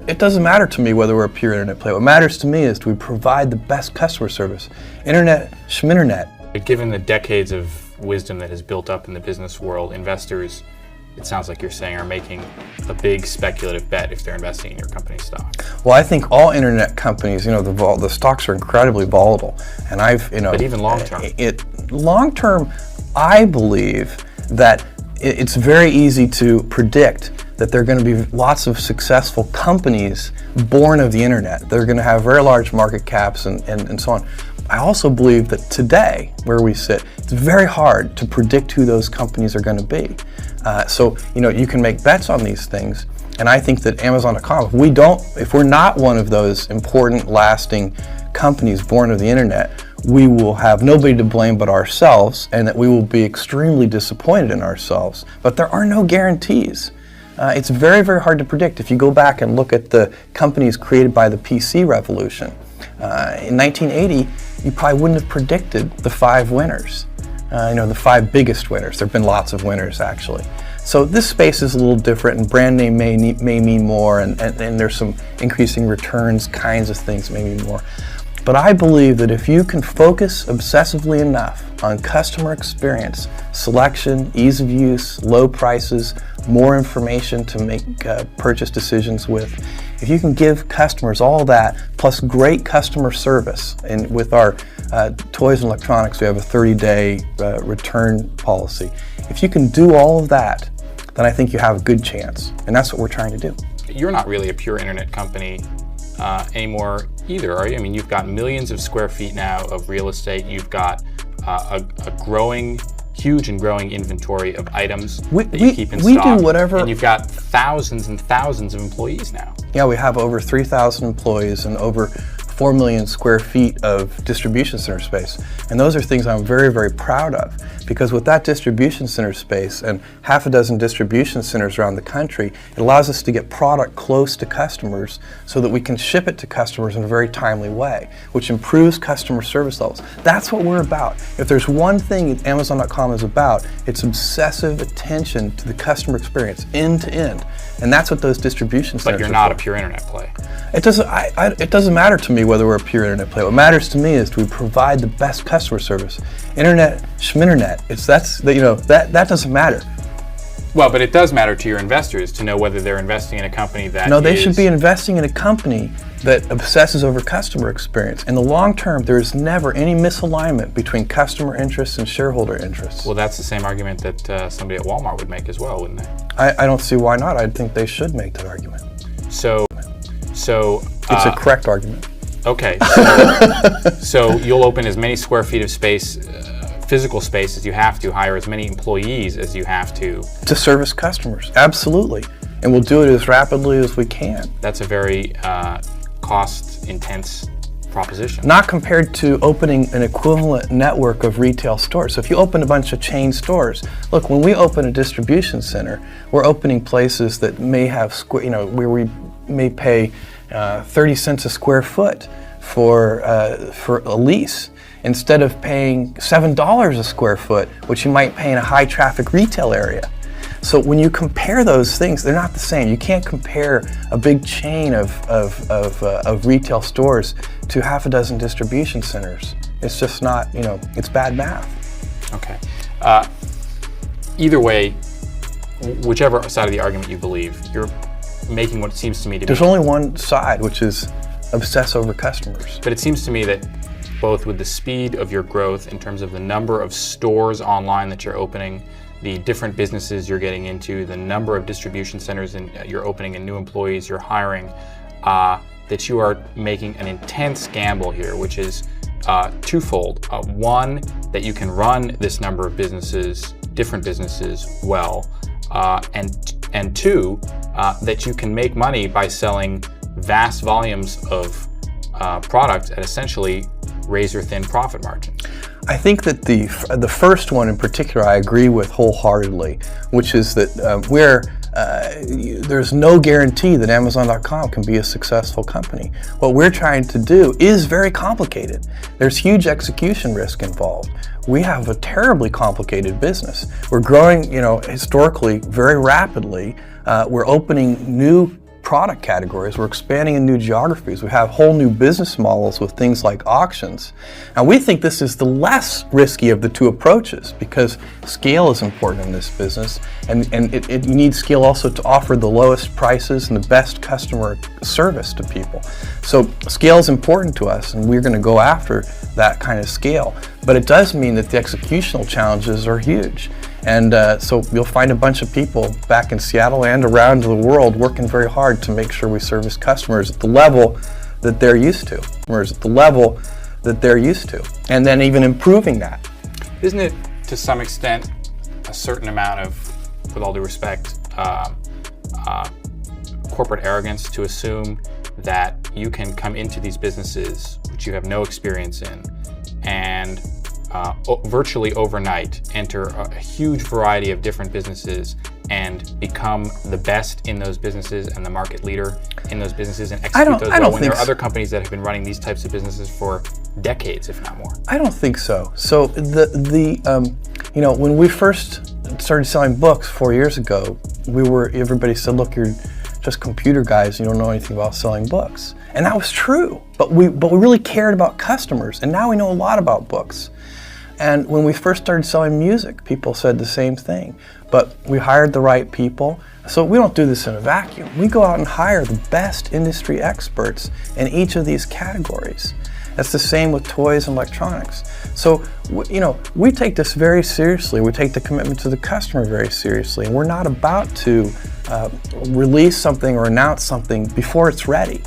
It doesn't matter to me whether we're a pure internet play. What matters to me is do we provide the best customer service. Internet, schminternet. Given the decades of wisdom that has built up in the business world, investors, it sounds like you're saying, are making a big speculative bet if they're investing in your company's stock. Well, I think all internet companies, the stocks are incredibly volatile, and But even long term. Long term, I believe that it's very easy to predict that there are going to be lots of successful companies born of the internet. They're going to have very large market caps and so on. I also believe that today, where we sit, it's very hard to predict who those companies are going to be. So you can make bets on these things, and I think that Amazon.com, if we're not one of those important, lasting companies born of the internet, we will have nobody to blame but ourselves, and that we will be extremely disappointed in ourselves. But there are no guarantees. It's very, very hard to predict. If you go back and look at the companies created by the PC revolution, in 1980, you probably wouldn't have predicted the 5 winners, the 5 biggest winners. There have been lots of winners, actually. So this space is a little different, and brand name may mean more, and there's some increasing returns kinds of things may mean more. But I believe that if you can focus obsessively enough on customer experience, selection, ease of use, low prices, more information to make purchase decisions with, if you can give customers all that, plus great customer service, and with our toys and electronics, we have a 30-day return policy. If you can do all of that, then I think you have a good chance, and that's what we're trying to do. You're not really a pure internet company anymore either, are you? I mean, you've got millions of square feet now of real estate. You've got a huge and growing inventory of items that you keep in stock. We do whatever. And you've got thousands and thousands of employees now. Yeah, we have over 3,000 employees and over 4 million square feet of distribution center space. And those are things I'm very, very proud of, because with that distribution center space and half a dozen distribution centers around the country, it allows us to get product close to customers so that we can ship it to customers in a very timely way, which improves customer service levels. That's what we're about. If there's one thing Amazon.com is about, it's obsessive attention to the customer experience, end to end. And that's what those distribution centers are. But you're not a pure internet play. It doesn't matter to me whether we're a pure internet play. What matters to me is do we provide the best customer service. Internet, schminternet, that doesn't matter. Well, but it does matter to your investors to know whether they're investing in a company that No, they should be investing in a company that obsesses over customer experience. In the long term, there is never any misalignment between customer interests and shareholder interests. Well, that's the same argument that somebody at Walmart would make as well, wouldn't they? I don't see why not. I think they should make that argument. So it's a correct argument. Okay, so you'll open as many square feet of space, physical space, as you have to, hire as many employees as you have to service customers, absolutely. And we'll do it as rapidly as we can. That's a very cost-intense proposition. Not compared to opening an equivalent network of retail stores. So if you open a bunch of chain stores, look, when we open a distribution center, we're opening places that may have where we may pay 30 cents a square foot for a lease, instead of paying $7 a square foot, which you might pay in a high traffic retail area. So when you compare those things, they're not the same. You can't compare a big chain of retail stores to half a dozen distribution centers. It's just not, it's bad math. Okay. Either way, whichever side of the argument you believe, you're making what seems to me to be... There's only one side, which is obsess over customers. But it seems to me that both with the speed of your growth in terms of the number of stores online that you're opening, the different businesses you're getting into, the number of distribution centers you're opening and new employees you're hiring, that you are making an intense gamble here, which is twofold. One, that you can run this number of businesses, different businesses, well, and two, that you can make money by selling vast volumes of product at essentially razor-thin profit margins. I think that the first one in particular I agree with wholeheartedly, which is that there's no guarantee that Amazon.com can be a successful company. What we're trying to do is very complicated. There's huge execution risk involved. We have a terribly complicated business. We're growing, historically very rapidly. We're opening new product categories. We're expanding in new geographies. We have whole new business models with things like auctions. And we think this is the less risky of the two approaches because scale is important in this business, and you need scale also to offer the lowest prices and the best customer service to people. So scale is important to us, and we're going to go after that kind of scale. But it does mean that the executional challenges are huge. And so you'll find a bunch of people back in Seattle and around the world working very hard to make sure we service customers at the level that they're used to, and then even improving that. Isn't it, to some extent, a certain amount of, with all due respect, corporate arrogance to assume that you can come into these businesses, which you have no experience in, and virtually overnight enter a huge variety of different businesses and become the best in those businesses and the market leader in those businesses and execute those well, when there are other companies that have been running these types of businesses for decades, if not more? I don't think so. So when we first started selling books 4 years ago, everybody said, look, you're just computer guys, you don't know anything about selling books. And that was true, but we really cared about customers, and now we know a lot about books. And when we first started selling music, people said the same thing. But we hired the right people. So we don't do this in a vacuum. We go out and hire the best industry experts in each of these categories. That's the same with toys and electronics. So, we take this very seriously. We take the commitment to the customer very seriously. And we're not about to release something or announce something before it's ready.